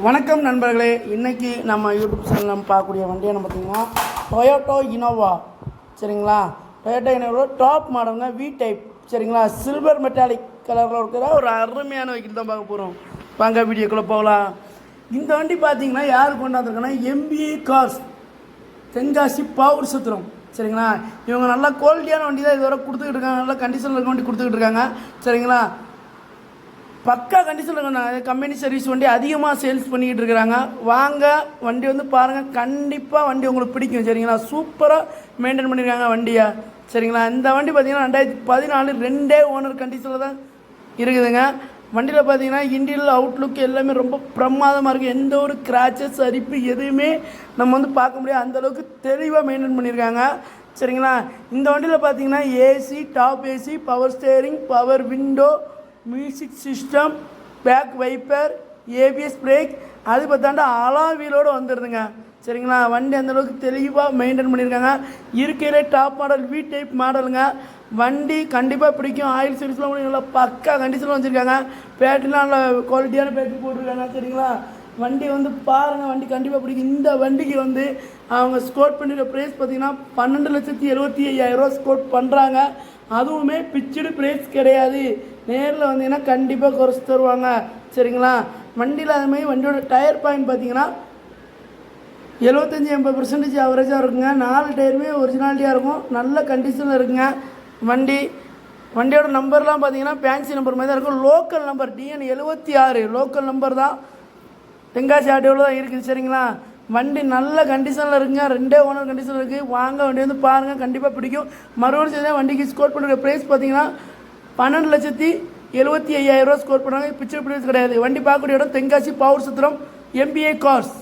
வணக்கம் நண்பர்களே, இன்றைக்கி நம்ம யூடியூப் சேனல் நம்ம பார்க்கக்கூடிய வண்டி என்ன பார்த்தீங்கன்னா டொயோட்டோ இனோவா. சரிங்களா, டொயோட்டோ இனோவா டாப் மாடலுங்க, வி டைப். சரிங்களா, சில்வர் மெட்டாலிக் கலரில் இருக்கிற ஒரு அருமையான வெஹிக்கிள் தான் பார்க்க போகிறோம். வாங்க வீடியோக்குள்ளே போகலாம். இந்த வண்டி பார்த்தீங்கன்னா யார் கொண்டாந்துருக்கோன்னா MBA கார்ஸ், தென்காசி பவர் சுத்திரம். சரிங்களா, இவங்க நல்லா குவாலிட்டியான வண்டி தான் இதுவரை கொடுத்துக்கிட்டு இருக்காங்க. நல்லா கண்டிஷனில் இருக்க வண்டி கொடுத்துக்கிட்டு இருக்காங்க. சரிங்களா, பக்கா கண்டிஷனில் இருக்க கம்பெனி சர்வீஸ் வண்டி அதிகமாக சேல்ஸ் பண்ணிக்கிட்டு இருக்கிறாங்க. வாங்க வண்டி வந்து பாருங்கள், கண்டிப்பாக வண்டி உங்களுக்கு பிடிக்கும். சரிங்களா, சூப்பராக மெயின்டைன் பண்ணியிருக்காங்க வண்டியை. சரிங்களா, இந்த வண்டி பார்த்திங்கன்னா 2014 2 ஓனர் கண்டிஷனில் தான் இருக்குதுங்க. வண்டியில் பார்த்தீங்கன்னா இன்டீரியல் அவுட்லுக் எல்லாமே ரொம்ப பிரமாதமாக இருக்குது. எந்த ஒரு கிராச்சஸ் அரிப்பு எதுவுமே நம்ம வந்து பார்க்க முடியாது, அந்தளவுக்கு தெளிவாக மெயின்டைன் பண்ணியிருக்காங்க. சரிங்களா, இந்த வண்டியில் பார்த்தீங்கன்னா AC, top AC, power steering, power window, music system, back wiper, ABS brake, அது பார்த்தாண்டா அலாவீலோடு வந்துடுதுங்க. சரிங்களா, வண்டி அந்தளவுக்கு தெளிவாக மெயின்டைன் பண்ணியிருக்காங்க. இருக்கையிலே டாப் மாடல் வி டைப் மாடலுங்க. வண்டி கண்டிப்பாக பிடிக்கும். ஆயில் சர்வீஸ்லாம் கூட நல்லா பக்கா கண்டிஷனில் வச்சுருக்காங்க. பேட்டரிலாம் நல்ல குவாலிட்டியான பேட்டரி போட்டிருக்காங்க. சரிங்களா, வண்டி வந்து பாருங்கள், வண்டி கண்டிப்பாக பிடிக்கும். இந்த வண்டிக்கு வந்து அவங்க ஸ்கோர் பண்ணிடுற ப்ரைஸ் பார்த்திங்கன்னா 12,75,000 ஸ்கோர் பண்ணுறாங்க. அதுவுமே பிச்சுடு ப்ரைஸ் கிடையாது. நேரில் வந்தீங்கன்னா கண்டிப்பாக குறைச்சி தருவாங்க. சரிங்களா, வண்டியில் அதுமாதிரி வண்டியோட டயர் பாயிண்ட் பார்த்தீங்கன்னா 75-80% ஆவரேஜாக இருக்குங்க. 4 டயருமே ஒரிஜினாலிட்டியாக இருக்கும், நல்ல கண்டிஷனில் இருக்குங்க. வண்டியோட நம்பர்லாம் பார்த்தீங்கன்னா ஃபேன்சி நம்பர் மாதிரி தான் இருக்கும். Local number DN 76 local number தான், தென்காசி ஆட்டோவில் தான் இருக்குது. சரிங்களா, வண்டி நல்ல கண்டிஷனில் இருக்குங்க. 2 ஓனர் கண்டிஷனில் இருக்குது. வாங்க வண்டி வந்து பாருங்கள், கண்டிப்பாக பிடிக்கும். மறுபடியும் சரி, வண்டிக்கு ஸ்கோர் பண்ணுற ப்ரைஸ் பார்த்தீங்கன்னா 12,75,000 ஸ்கோர் பண்ணுறாங்க. பிக்சர் ப்ரைஸ் கிடையாது. வண்டி பார்க்கக்கூடிய இடம் தென்காசி பவர் சுத்திரம் MBA கார்ஸ்.